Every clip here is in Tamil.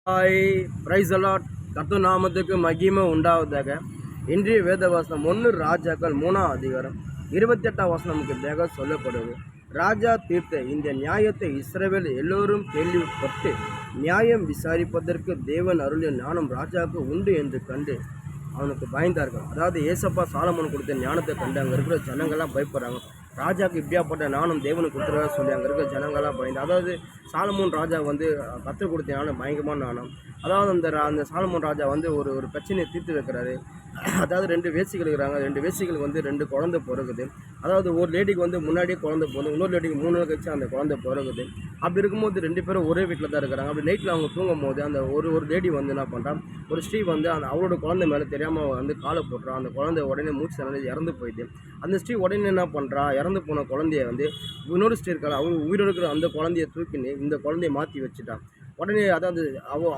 ஹாய் பிரைஸ் அலாட் கர்த்தர் நாமத்துக்கு மகிமை உண்டாவதாக. இன்றைய வேத வசனம் 1 ராஜாக்கள் 3ஆம் அதிகாரம் 28ஆம் வசனமுக்கு தேக சொல்லப்படுது. ராஜா தீர்த்த இந்த நியாயத்தை இஸ்ரவேல் எல்லோரும் கேள்விப்பட்டு நியாயம் விசாரிப்பதற்கு தேவன் அருளிய ஞானம் ராஜாவுக்கு உண்டு என்று கண்டு அவனுக்கு பயந்தார்கள். அதாவது ஏசப்பா சாலமோன் கொடுத்த ஞானத்தை கண்டு அங்கே இருக்கிற ஜனங்கள்லாம் பயப்படுறாங்க. ராஜாவுக்கு இப்படியாப்பட்ட ஞானம் தேவனுக்கு கொடுத்துருவா சொல்லி அங்கே இருக்கிற ஜனங்கள்லாம் பயந்து, அதாவது சாலமோன் ராஜா வந்து கற்றுக் கொடுத்த ஞானம் பயங்கரமான ஞானம். அதாவது அந்த சாலமோன் ராஜா வந்து ஒரு பிரச்சனையை தீர்த்து வைக்கிறாரு. அதாவது 2 வேசிகள் இருக்கிறாங்க. 2 வேசிகளுக்கு வந்து 2 குழந்தை பிறகுது. அதாவது ஒரு லேடிக்கு வந்து முன்னாடியே குழந்தை போகுது, இன்னொரு லேடிக்கு 3 நாள் கழிச்சு அந்த குழந்தை பிறகுது. அப்படி இருக்கும்போது 2 பேரும் ஒரே வீட்டில் தான் இருக்கிறாங்க. அப்படி நைட்டில் அவங்க தூங்கும் போது அந்த ஒரு லேடி வந்து என்ன பண்ணுறான், ஒரு ஸ்ரீ வந்து அவளோட குழந்தை மேலே தெரியாமல் வந்து காலை போட்டுறான். அந்த குழந்தை உடனே மூச்சு திணறி இறந்து போயிடுது. அந்த ஸ்ரீ உடனே என்ன பண்ணுறா, இறந்து போன குழந்தைய வந்து இன்னொரு ஸ்ரீ இருக்காள், அவங்க உயிரோடு இருக்கிற அந்த குழந்தைய தூக்கின்னு இந்த குழந்தைய மாற்றி வச்சுட்டான். உடனே அதாவது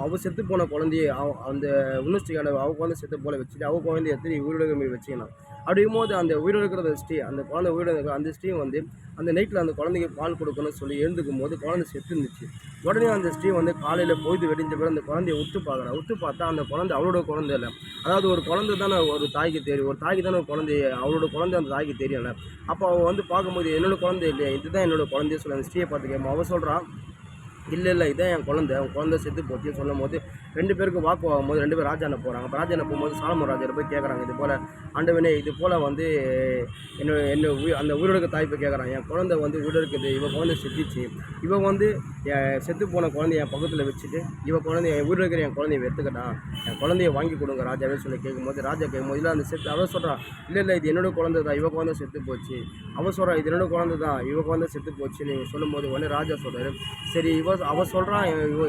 அவள் செத்து போன குழந்தைய அந்த இன்னொரு அவ குழந்தை செத்து போல வச்சுட்டு அவள் குழந்தைய எடுத்து உயிரோடு மாரி வச்சுக்கணும். அப்படியும் போது அந்த உயிரோடு இருக்கிற ஸ்ரீ, அந்த குழந்தை உயிரோடு இருக்கிற அந்த ஸ்ரீ வந்து அந்த நைட்டில் அந்த குழந்தைக்கு பால் கொடுக்கணும்னு சொல்லி எழுந்துக்கும் போது குழந்தை செத்து இருந்துச்சு. உடனே அந்த ஸ்ரீ வந்து காலையில் பொழுது வெடிஞ்ச பிறகு அந்த குழந்தைய உத்து பார்க்குறா. உத்து பார்த்தா அந்த குழந்தை அவளோட குழந்தை இல்லை. அதாவது ஒரு குழந்தை தானே ஒரு தாய்க்கு தெரியும், ஒரு தாய்க்கு தானே ஒரு குழந்தைய, அவளோட குழந்தை அந்த தாய்க்கு தெரியல. அப்போ அவள் வந்து பார்க்கும்போது என்னோட குழந்தை இல்லையா, இதுதான் என்னோட குழந்தைய சொல்லி அந்த ஸ்ரீயை பார்த்து கேட்போம். அவள் சொல்கிறான், இல்லை இதான் என் குழந்தை, அவன் குழந்தை செத்து போச்சு சொல்லும் போது 2 பேருக்கு வாக்கு ஆகும்போது 2 பேர் ராஜான போகிறாங்க. அப்போ ராஜான போகும்போது சாலமோன் ராஜா போய் கேட்குறாங்க, இது போல் ஆண்டவனே இது போல் வந்து என்ன அந்த உயிரோடுக்க தாய்ப்பை கேட்குறான், என் குழந்தை வந்து உயிரோடுக்குது, இவன் குழந்தை செத்துச்சு, இவன் வந்து செத்து போன குழந்தைய என் பக்கத்தில் வச்சுட்டு இவன் குழந்தைய உயிரோடுக்கிற என் குழந்தைய எடுத்துக்கிட்டான், என் குழந்தைய வாங்கி கொடுங்க ராஜாவே சொல்லி கேட்கும்போது ராஜா கேட்கும்போது இல்லை அந்த செத்து அவன் சொல்கிறான், இல்லை இது என்னோட குழந்தை தான், இவன் குழந்தை செத்து போச்சு. அவன் சொல்கிறான், இது என்னோட குழந்தை தான், இவன் குழந்தை செத்து போச்சு. நீங்கள் சொல்லும்போது உடனே ராஜா சொல்கிறாரு, சரி அவன் சொல்கிறான்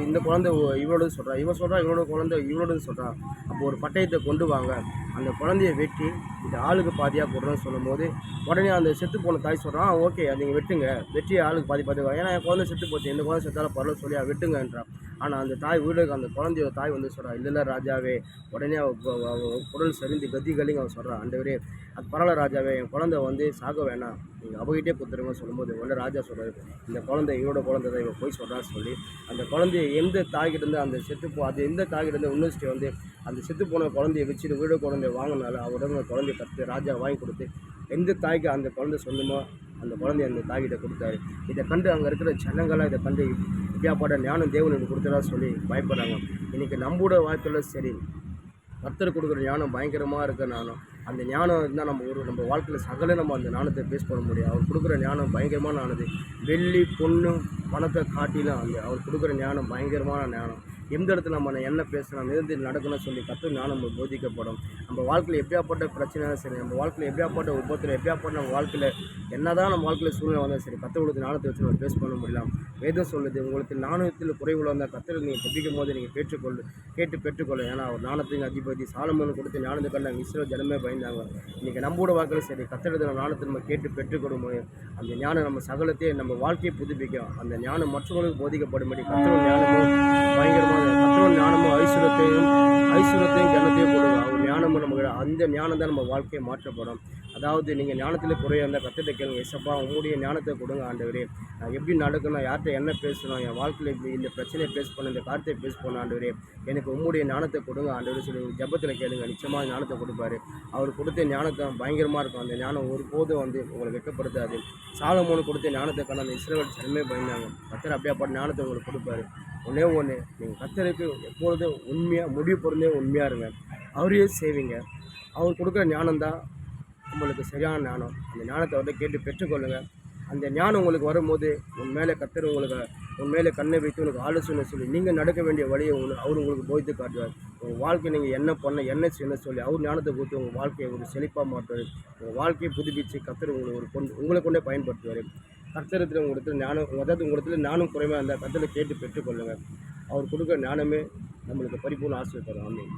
இந்த குழந்தை இவளோட சொல்கிறான், இவன் சொல்கிறான் இவனோட குழந்தை இவளோட சொல்கிறான். அப்போ ஒரு பட்டயத்தை கொண்டு வாங்க, அந்த குழந்தைய வெட்டி இந்த ஆளுக்கு பாதியாக போடுறோன்னு சொல்லும்போது உடனே அந்த செத்து போன தாய் சொல்கிறான், ஓகே அது நீங்கள் வெட்டுங்க, வெட்டி ஆளுக்கு பாதி ஏன்னா என் குழந்தை செத்து போச்சு, இந்த குழந்தை செத்தாலும் பரவாயில்ல சொல்லி வெட்டுங்கன்றான். ஆனால் அந்த தாய் வீடுக்கு அந்த குழந்தையோட தாய் வந்து சொல்கிறான், இல்லை ராஜாவே. உடனே அவள் குரல் சரிந்து கதிகளையும் அவன் சொல்கிறான், ஆண்டவரே அது பரவாயில்ல ராஜாவே, என் குழந்தை வந்து சாக வேணாம், நீங்கள் அவகிட்டே கொடுத்துருங்கன்னு சொல்லும்போது உடனே ராஜா சொல்கிறார், இந்த குழந்தை இவனோட குழந்தை தான், இவன் போய் சொல்கிறான்னு சொல்லி அந்த குழந்தைய எந்த தாய்கிட்டேருந்து அந்த அது எந்த தாய்கிட்டேருந்து யூனிவர்சிட்டி வந்து அந்த செத்து போன குழந்தைய வச்சுட்டு வீடு குழந்தைய வாங்கினாலும் அவரோட அந்த குழந்தைய கற்று ராஜா வாங்கி கொடுத்து எந்த தாய்க்கு அந்த குழந்தை சொந்தமோ அந்த குழந்தைய அந்த தாய்கிட்ட கொடுத்தாரு. இதை கண்டு அங்கே இருக்கிற ஜனங்களாக இதை கண்டு இப்படியாப்பட்ட ஞானம் தேவனுக்கு கொடுத்ததா சொல்லி பயப்படுறாங்க. இன்றைக்கி நம்மளோட வாழ்க்கையில் சரி, கர்த்தர் கொடுக்குற ஞானம் பயங்கரமாக இருக்க ஞானம். அந்த ஞானம் இருந்தால் நம்ம வாழ்க்கையில் சகல நம்ம அந்த ஞானத்தை பேஸ் பண்ண முடியும். அவர் கொடுக்குற ஞானம் பயங்கரமான ஆனது. வெள்ளி பொண்ணு பணத்தை காட்டிலும் அவர் கொடுக்குற ஞானம் பயங்கரமான ஞானம். எந்த இடத்துல நம்ம என்ன பேசணும், நிறுத்தி நடக்கணும்னு சொல்லி கற்று ஞானம் போதிக்கப்படும். நம்ம வாழ்க்கையில் எப்படியாப்பட்ட பிரச்சனையும் சரி, நம்ம வாழ்க்கையில் எப்படியாப்பட்ட உபத்தில் எப்படியாப்பட்ட நம்ம வாழ்க்கையில் என்னதான் நம்ம வாழ்க்கையில் சூழ்நிலை வந்தால் சரி, கற்று கொடுத்து ஞானத்தை வச்சு நம்ம பேஸ் பண்ண முடியலாம். வேதம் சொல்லுது, உங்களுக்கு ஞானத்தில் குறைவுள்ள வந்தால் கற்று நீங்கள் ஜெபிக்கும் போது நீங்கள் கேட்டு பெற்றுக்கொள்ள. ஏன்னா அவர் ஞானத்தின் அதிபதி சாலமோன் கொடுத்து ஞானத்தை கண்டாங்க, இஸ்ரவேல் ஜனமே பயந்தாங்க. இன்றைக்கி நம்மளோட வாழ்க்கையில் சரி, கத்திரத்தில் ஞானத்தை நம்ம கேட்டு பெற்றுக்கொள்ளும் அந்த ஞானம் நம்ம சகலத்தையே நம்ம வாழ்க்கையை புதுப்பிக்கும். அந்த ஞானம் மற்றவங்களுக்கு போதிக்கப்படும்படி கத்திர ஞானமும் பயங்கரமாக கத்திர ஞானமும் ஐஸ்வரத்தையும் கனத்தையும் கொடுங்க. அவர் ஞானமும் நமக்கு அந்த ஞானம் தான் நம்ம வாழ்க்கையை மாற்றப்படும். அதாவது நீங்கள் ஞானத்தில் குறைய இருந்தால் கத்திட்ட கேளுங்க, எசப்பா உங்களுடைய ஞானத்தை கொடுங்க ஆண்டவரே, நான் எப்படி நடக்கணும், யார்கிட்ட என்ன பேசணும், என் வாழ்க்கையில் இப்படி இந்த பிரச்சனையை பேஸ் பண்ண, இந்த காரியத்தை பேஸ் பண்ண ஆண்டவரே, எனக்கு உங்களுடைய ஞானத்தை கொடுங்க ஆண்டவரே சொல்லி ஜபத்தில் கேளுங்க, நிச்சயமாக ஞானத்தை கொடுப்பாரு. அவர் கொடுத்த ஞானத்தை பயங்கரமாக இருக்கும். அந்த ஞானம் ஒருபோதும் வந்து உங்களை வெட்கப்படுத்தாது. சாலமோன் கொடுத்த ஞானத்தை கண்டு அந்த இஸ்ரவேல் ஜனமே பயந்தாங்க. கர்த்தர் அப்படியாப்பட்ட ஞானத்தை உங்களுக்கு கொடுப்பாரு. ஒன்றே நீங்கள் கர்த்தருக்கு எப்பொழுதும் உண்மையாக முடிவு பொருந்தே உண்மையாக இருங்க, அவரையே செய்வீங்க. அவர் கொடுக்குற ஞானம் தான் உங்களுக்கு சரியான ஞானம். அந்த ஞானத்தை அவர்கிட்ட கேட்டு பெற்றுக்கொள்ளுங்கள். அந்த ஞானம் உங்களுக்கு வரும்போது உன் மேலே கர்த்தர் உன் மேலே கண்ணை வைத்து உனக்கு ஆலோசனை சொல்லி நீங்கள் நடக்க வேண்டிய வழியை அவர் உங்களுக்கு போதித்து காட்டுவார். உங்கள் வாழ்க்கை நீங்கள் என்ன செய்யணும் சொல்லி அவர் ஞானத்தை கொடுத்து உங்கள் வாழ்க்கையை ஒரு செழிப்பாக மாற்றுவார். உங்கள் வாழ்க்கையை புதுப்பித்து கர்த்தர் உங்களை கொண்டே பயன்படுத்துவார். கர்த்தரத்தில் உங்களுக்கு ஞானம், அதாவது உங்களிடத்துல ஞானம் குறைவாக இருந்தால் கர்த்தரை கேட்டு பெற்றுக்கொள்ளுங்கள். அவர் கொடுக்குற ஞானமே நம்மளுக்கு பரிபூர்ண ஆசீர்வாதம். ஆமென்.